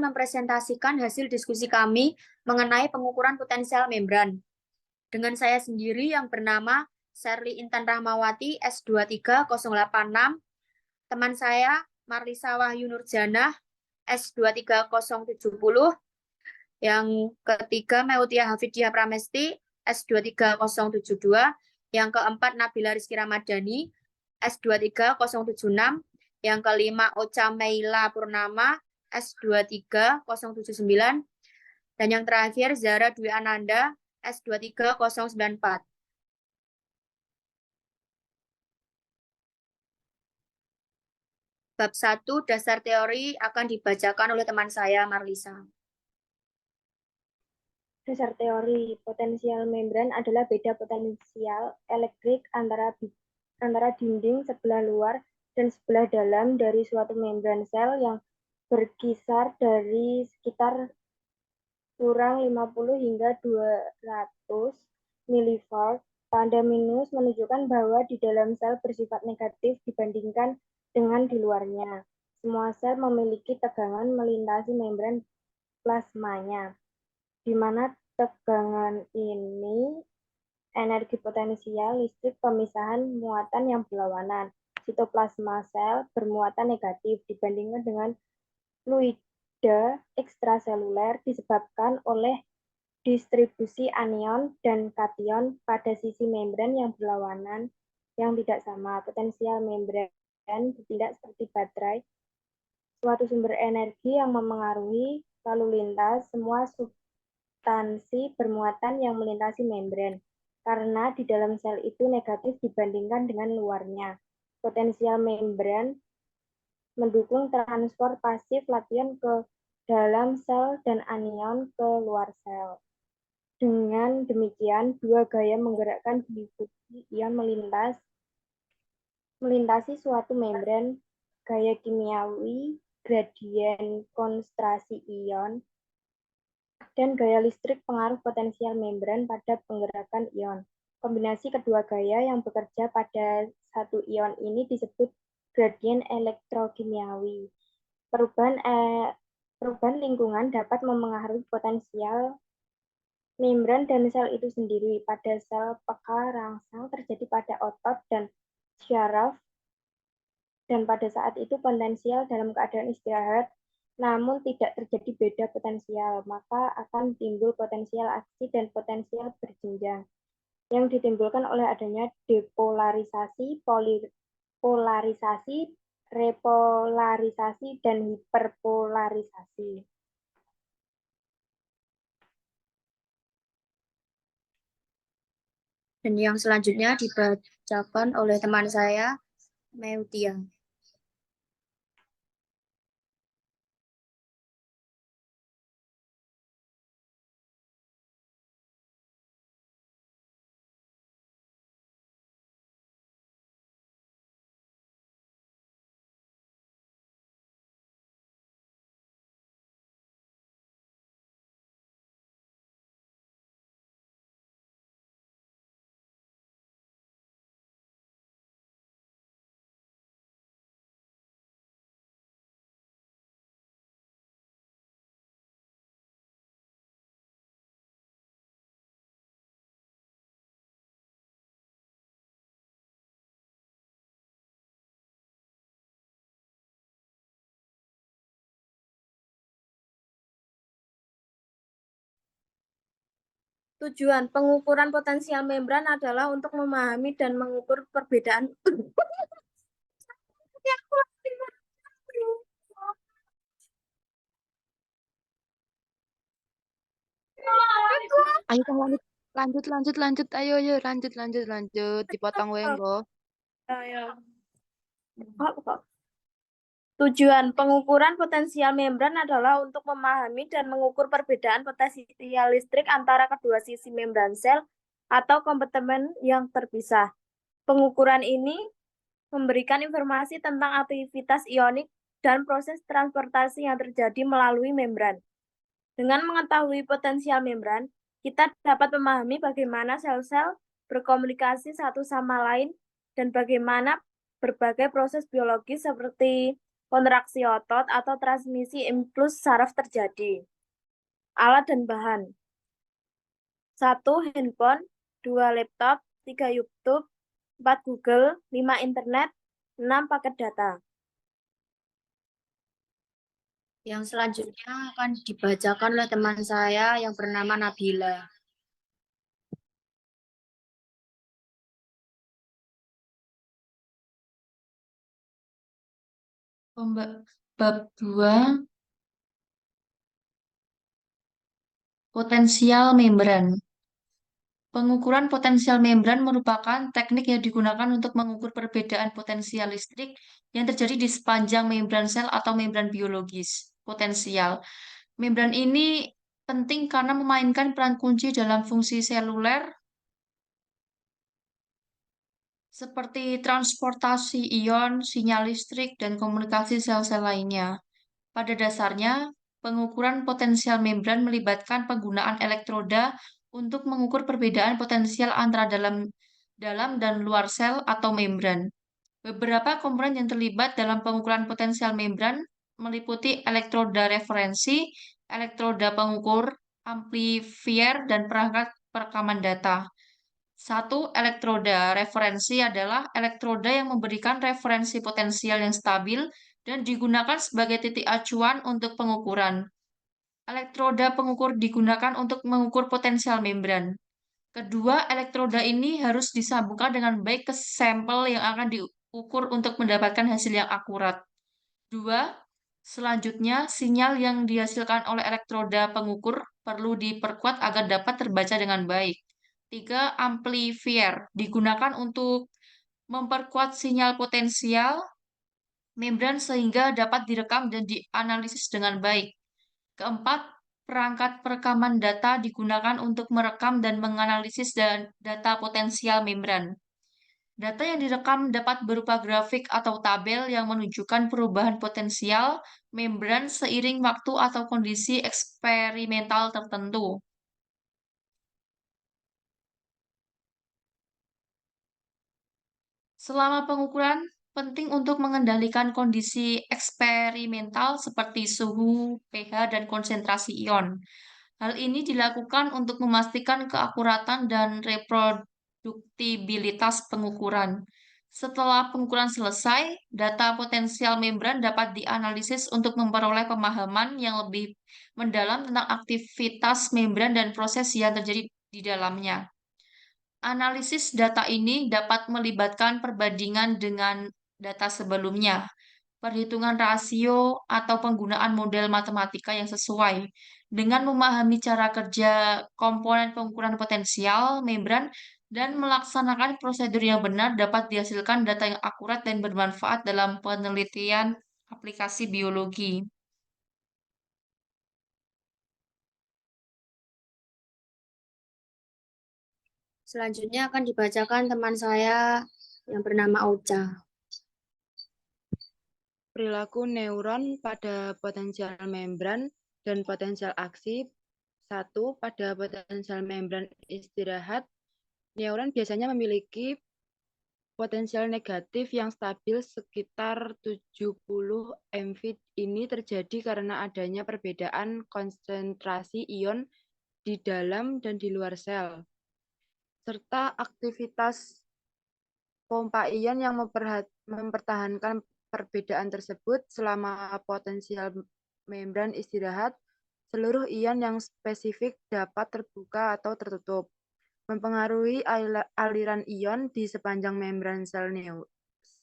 mempresentasikan hasil diskusi kami mengenai pengukuran potensial membran. Dengan saya sendiri yang bernama Sherly Intan Rahmawati S23086, teman saya Marlisa Wahyu Nurjanah S23070, yang ketiga Meutia Hafidiyah Pramesti S23072, yang keempat Nabila Rizky Ramadhani S23076, yang kelima Ocha Meila Purnama S23079, dan yang terakhir Zara Dwi Ananda S23094. Bab 1 dasar teori akan dibacakan oleh teman saya Marlisa. Dasar teori potensial membran adalah beda potensial elektrik antara dinding sebelah luar dan sebelah dalam dari suatu membran sel yang berkisar dari sekitar kurang 50 hingga 200 milivolt. Tanda minus menunjukkan bahwa di dalam sel bersifat negatif dibandingkan dengan di luarnya. Semua sel memiliki tegangan melintasi membran plasmanya, di mana tegangan ini energi potensial listrik pemisahan muatan yang berlawanan. Sitoplasma sel bermuatan negatif dibandingkan dengan fluida ekstraseluler disebabkan oleh distribusi anion dan kation pada sisi membran yang berlawanan yang tidak sama. Potensial membran bertindak seperti baterai, suatu sumber energi yang memengaruhi lalu lintas semua substansi bermuatan yang melintasi membran, karena di dalam sel itu negatif dibandingkan dengan luarnya. Potensial membran mendukung transport pasif latihan ke dalam sel dan anion ke luar sel. Dengan demikian, dua gaya menggerakkan distribusi ion melintasi suatu membran, gaya kimiawi, gradien konsentrasi ion, dan gaya listrik pengaruh potensial membran pada penggerakan ion. Kombinasi kedua gaya yang bekerja pada satu ion ini disebut gradien elektrokimiawi. Perubahan lingkungan dapat memengaruhi potensial membran dan sel itu sendiri. Pada sel peka rangsang terjadi pada otot dan syaraf, dan pada saat itu potensial dalam keadaan istirahat, namun tidak terjadi beda potensial, maka akan timbul potensial aksi dan potensial berjenjang yang ditimbulkan oleh adanya depolarisasi, polarisasi, repolarisasi, dan hiperpolarisasi. Dan yang selanjutnya dibacakan oleh teman saya, Meutia. Tujuan pengukuran potensial membran adalah untuk memahami dan mengukur perbedaan. Ayo lanjut. Ayo lanjut. Dipotong wenggo. Ayo. Tujuan pengukuran potensial membran adalah untuk memahami dan mengukur perbedaan potensial listrik antara kedua sisi membran sel atau kompartemen yang terpisah. Pengukuran ini memberikan informasi tentang aktivitas ionik dan proses transportasi yang terjadi melalui membran. Dengan mengetahui potensial membran, kita dapat memahami bagaimana sel-sel berkomunikasi satu sama lain dan bagaimana berbagai proses biologis seperti kontraksi otot, atau transmisi impuls saraf terjadi. Alat dan bahan. 1. Handphone, 2. Laptop, 3. YouTube, 4. Google, 5. Internet, 6. Paket data. Yang selanjutnya akan dibacakan oleh teman saya yang bernama Nabila. Bab 2, potensial membran. Pengukuran potensial membran merupakan teknik yang digunakan untuk mengukur perbedaan potensial listrik yang terjadi di sepanjang membran sel atau membran biologis. Potensial. Membran ini penting karena memainkan peran kunci dalam fungsi seluler seperti transportasi ion, sinyal listrik, dan komunikasi sel-sel lainnya. Pada dasarnya, pengukuran potensial membran melibatkan penggunaan elektroda untuk mengukur perbedaan potensial antara dalam dan luar sel atau membran. Beberapa komponen yang terlibat dalam pengukuran potensial membran meliputi elektroda referensi, elektroda pengukur, amplifier, dan perangkat perekaman data. 1. Elektroda referensi adalah elektroda yang memberikan referensi potensial yang stabil dan digunakan sebagai titik acuan untuk pengukuran. Elektroda pengukur digunakan untuk mengukur potensial membran. Kedua, elektroda ini harus disambungkan dengan baik ke sampel yang akan diukur untuk mendapatkan hasil yang akurat. 2. Selanjutnya, sinyal yang dihasilkan oleh elektroda pengukur perlu diperkuat agar dapat terbaca dengan baik. 3. Amplifier digunakan untuk memperkuat sinyal potensial membran sehingga dapat direkam dan dianalisis dengan baik. Keempat, perangkat perekaman data digunakan untuk merekam dan menganalisis data potensial membran. Data yang direkam dapat berupa grafik atau tabel yang menunjukkan perubahan potensial membran seiring waktu atau kondisi eksperimental tertentu. Selama pengukuran, penting untuk mengendalikan kondisi eksperimental seperti suhu, pH, dan konsentrasi ion. Hal ini dilakukan untuk memastikan keakuratan dan reproduktibilitas pengukuran. Setelah pengukuran selesai, data potensial membran dapat dianalisis untuk memperoleh pemahaman yang lebih mendalam tentang aktivitas membran dan proses yang terjadi di dalamnya. Analisis data ini dapat melibatkan perbandingan dengan data sebelumnya, perhitungan rasio, atau penggunaan model matematika yang sesuai. Dengan memahami cara kerja komponen pengukuran potensial membran dan melaksanakan prosedur yang benar dapat dihasilkan data yang akurat dan bermanfaat dalam penelitian aplikasi biologi. Selanjutnya akan dibacakan teman saya yang bernama Ocha. Perilaku neuron pada potensial membran dan potensial aksi. 1. Pada potensial membran istirahat, neuron biasanya memiliki potensial negatif yang stabil sekitar 70 mV. Ini terjadi karena adanya perbedaan konsentrasi ion di dalam dan di luar sel, serta aktivitas pompa ion yang mempertahankan perbedaan tersebut. Selama potensial membran istirahat, seluruh ion yang spesifik dapat terbuka atau tertutup, mempengaruhi aliran ion di sepanjang membran sel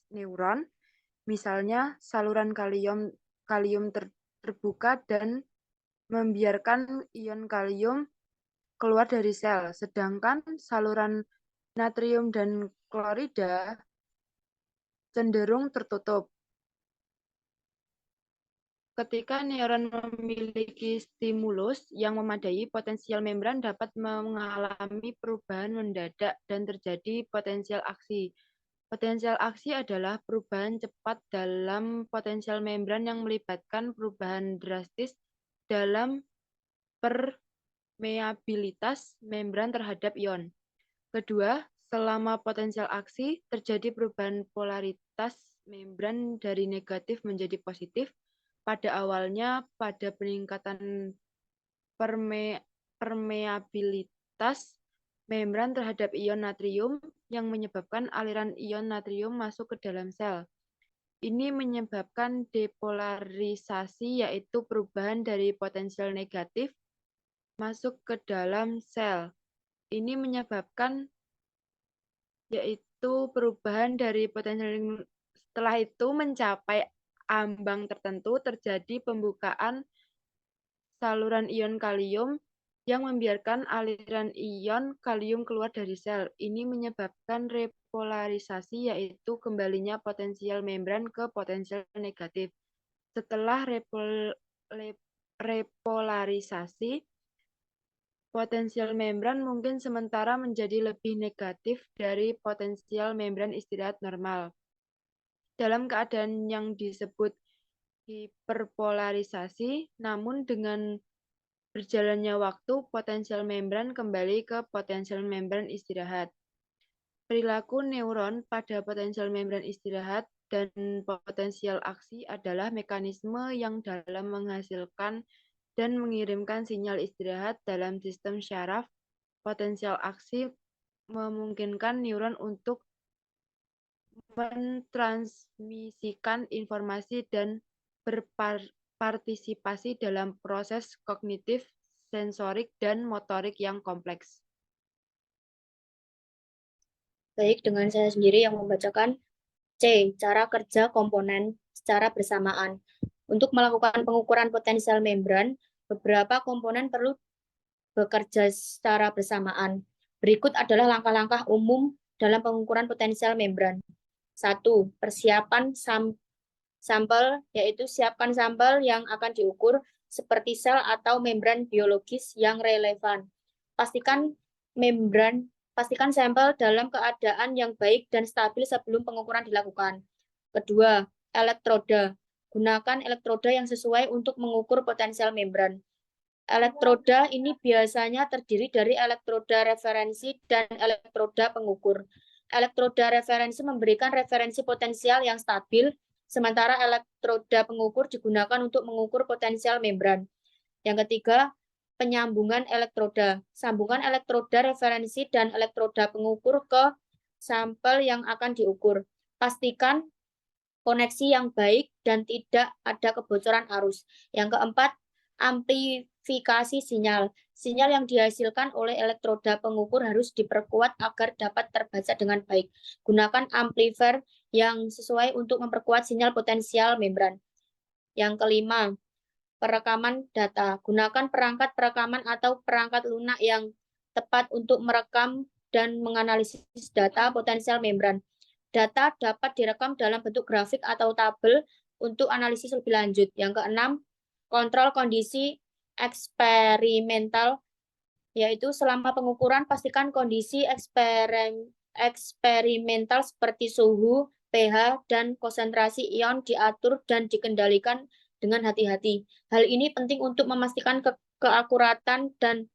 neuron. Misalnya, saluran kalium terbuka dan membiarkan ion kalium keluar dari sel, sedangkan saluran natrium dan klorida cenderung tertutup. Ketika neuron memiliki stimulus yang memadai, potensial membran dapat mengalami perubahan mendadak dan terjadi potensial aksi. Potensial aksi adalah perubahan cepat dalam potensial membran yang melibatkan perubahan drastis dalam permeabilitas membran terhadap ion. Kedua, selama potensial aksi, terjadi perubahan polaritas membran dari negatif menjadi positif. Pada awalnya, pada peningkatan permeabilitas membran terhadap ion natrium yang menyebabkan aliran ion natrium masuk ke dalam sel. Ini menyebabkan depolarisasi, yaitu perubahan dari potensial negatif masuk ke dalam sel. Ini menyebabkan yaitu perubahan dari potensial. Setelah itu mencapai ambang tertentu, terjadi pembukaan saluran ion kalium yang membiarkan aliran ion kalium keluar dari sel. Ini menyebabkan repolarisasi, yaitu kembalinya potensial membran ke potensial negatif. Setelah repolarisasi, potensial membran mungkin sementara menjadi lebih negatif dari potensial membran istirahat normal. Dalam keadaan yang disebut hiperpolarisasi, namun dengan berjalannya waktu, potensial membran kembali ke potensial membran istirahat. Perilaku neuron pada potensial membran istirahat dan potensial aksi adalah mekanisme yang dalam menghasilkan dan mengirimkan sinyal istirahat dalam sistem syaraf. Potensial aksi memungkinkan neuron untuk mentransmisikan informasi dan berpartisipasi dalam proses kognitif, sensorik, dan motorik yang kompleks. Baik, dengan saya sendiri yang membacakan. C. Cara kerja komponen secara bersamaan. Untuk melakukan pengukuran potensial membran, beberapa komponen perlu bekerja secara bersamaan. Berikut adalah langkah-langkah umum dalam pengukuran potensial membran. 1. Persiapan sampel, yaitu siapkan sampel yang akan diukur seperti sel atau membran biologis yang relevan. Pastikan sampel dalam keadaan yang baik dan stabil sebelum pengukuran dilakukan. Kedua, elektroda. Gunakan elektroda yang sesuai untuk mengukur potensial membran. Elektroda ini biasanya terdiri dari elektroda referensi dan elektroda pengukur. Elektroda referensi memberikan referensi potensial yang stabil, sementara elektroda pengukur digunakan untuk mengukur potensial membran. Yang ketiga, penyambungan elektroda. Sambungkan elektroda referensi dan elektroda pengukur ke sampel yang akan diukur. Pastikan koneksi yang baik dan tidak ada kebocoran arus. Yang keempat, amplifikasi sinyal. Sinyal yang dihasilkan oleh elektroda pengukur harus diperkuat agar dapat terbaca dengan baik. Gunakan amplifier yang sesuai untuk memperkuat sinyal potensial membran. Yang kelima, perekaman data. Gunakan perangkat perekaman atau perangkat lunak yang tepat untuk merekam dan menganalisis data potensial membran. Data dapat direkam dalam bentuk grafik atau tabel untuk analisis lebih lanjut. Yang keenam, kontrol kondisi eksperimental, yaitu selama pengukuran pastikan kondisi eksperimental seperti suhu, pH, dan konsentrasi ion diatur dan dikendalikan dengan hati-hati. Hal ini penting untuk memastikan keakuratan dan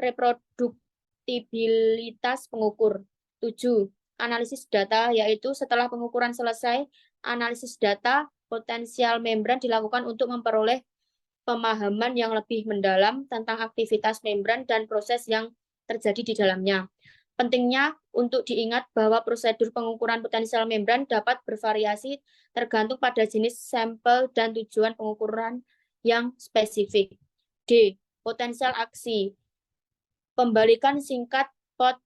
reproduktibilitas pengukur. 7. Analisis data, yaitu setelah pengukuran selesai, analisis data potensial membran dilakukan untuk memperoleh pemahaman yang lebih mendalam tentang aktivitas membran dan proses yang terjadi di dalamnya. Pentingnya untuk diingat bahwa prosedur pengukuran potensial membran dapat bervariasi tergantung pada jenis sampel dan tujuan pengukuran yang spesifik. D. Potensial aksi. Pembalikan singkat pot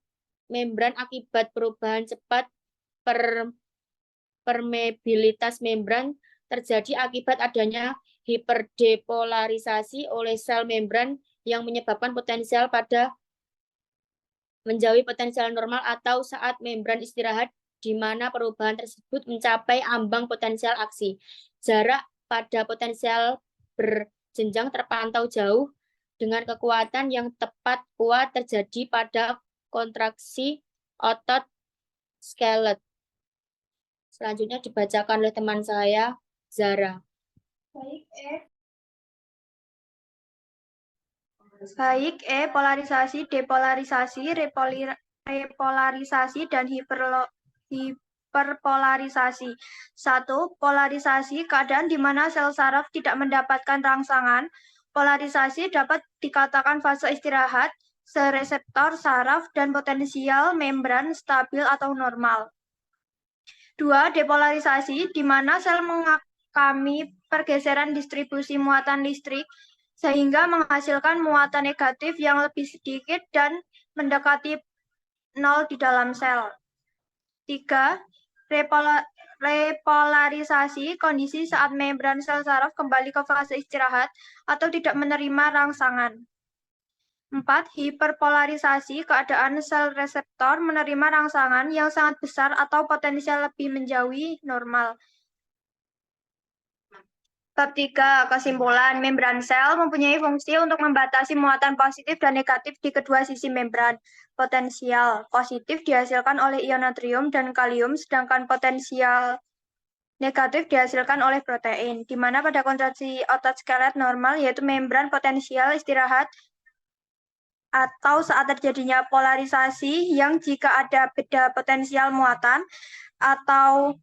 membran akibat perubahan cepat permeabilitas membran terjadi akibat adanya hiperdepolarisasi oleh sel membran yang menyebabkan potensial pada menjauhi potensial normal atau saat membran istirahat di mana perubahan tersebut mencapai ambang potensial aksi. Jarak pada potensial berjenjang terpantau jauh dengan kekuatan yang tepat kuat terjadi pada kontraksi otot skelet. Selanjutnya dibacakan oleh teman saya, Zara. Baik, polarisasi, depolarisasi, repolarisasi, dan hiperpolarisasi. 1. Polarisasi, keadaan di mana sel saraf tidak mendapatkan rangsangan. Polarisasi dapat dikatakan fase istirahat, reseptor saraf, dan potensial membran stabil atau normal. 2. Depolarisasi, di mana sel mengalami pergeseran distribusi muatan listrik, sehingga menghasilkan muatan negatif yang lebih sedikit dan mendekati 0 di dalam sel. 3. Repolarisasi, kondisi saat membran sel saraf kembali ke fase istirahat atau tidak menerima rangsangan. 4. Hiperpolarisasi, keadaan sel reseptor menerima rangsangan yang sangat besar atau potensial lebih menjauhi normal. Bab 3. Kesimpulan, membran sel mempunyai fungsi untuk membatasi muatan positif dan negatif di kedua sisi membran. Potensial positif dihasilkan oleh ion natrium dan kalium, sedangkan potensial negatif dihasilkan oleh protein, di mana pada kontraksi otot skelet normal, yaitu membran potensial istirahat, atau saat terjadinya polarisasi yang jika ada beda potensial muatan atau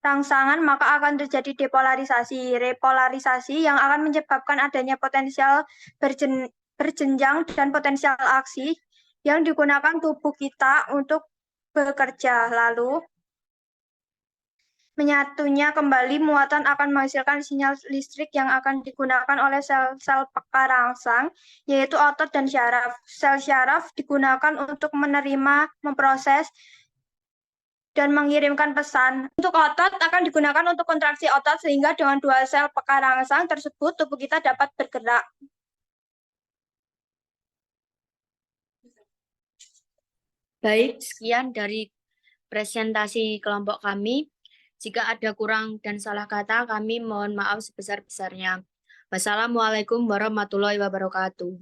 rangsangan, maka akan terjadi depolarisasi, repolarisasi yang akan menyebabkan adanya potensial berjenjang dan potensial aksi yang digunakan tubuh kita untuk bekerja. Lalu, menyatunya kembali muatan akan menghasilkan sinyal listrik yang akan digunakan oleh sel-sel peka rangsang, yaitu otot dan syaraf. Sel syaraf digunakan untuk menerima, memproses, dan mengirimkan pesan. Untuk otot akan digunakan untuk kontraksi otot, sehingga dengan dua sel peka rangsang tersebut tubuh kita dapat bergerak. Baik, sekian dari presentasi kelompok kami. Jika ada kurang dan salah kata, kami mohon maaf sebesar-besarnya. Wassalamualaikum warahmatullahi wabarakatuh.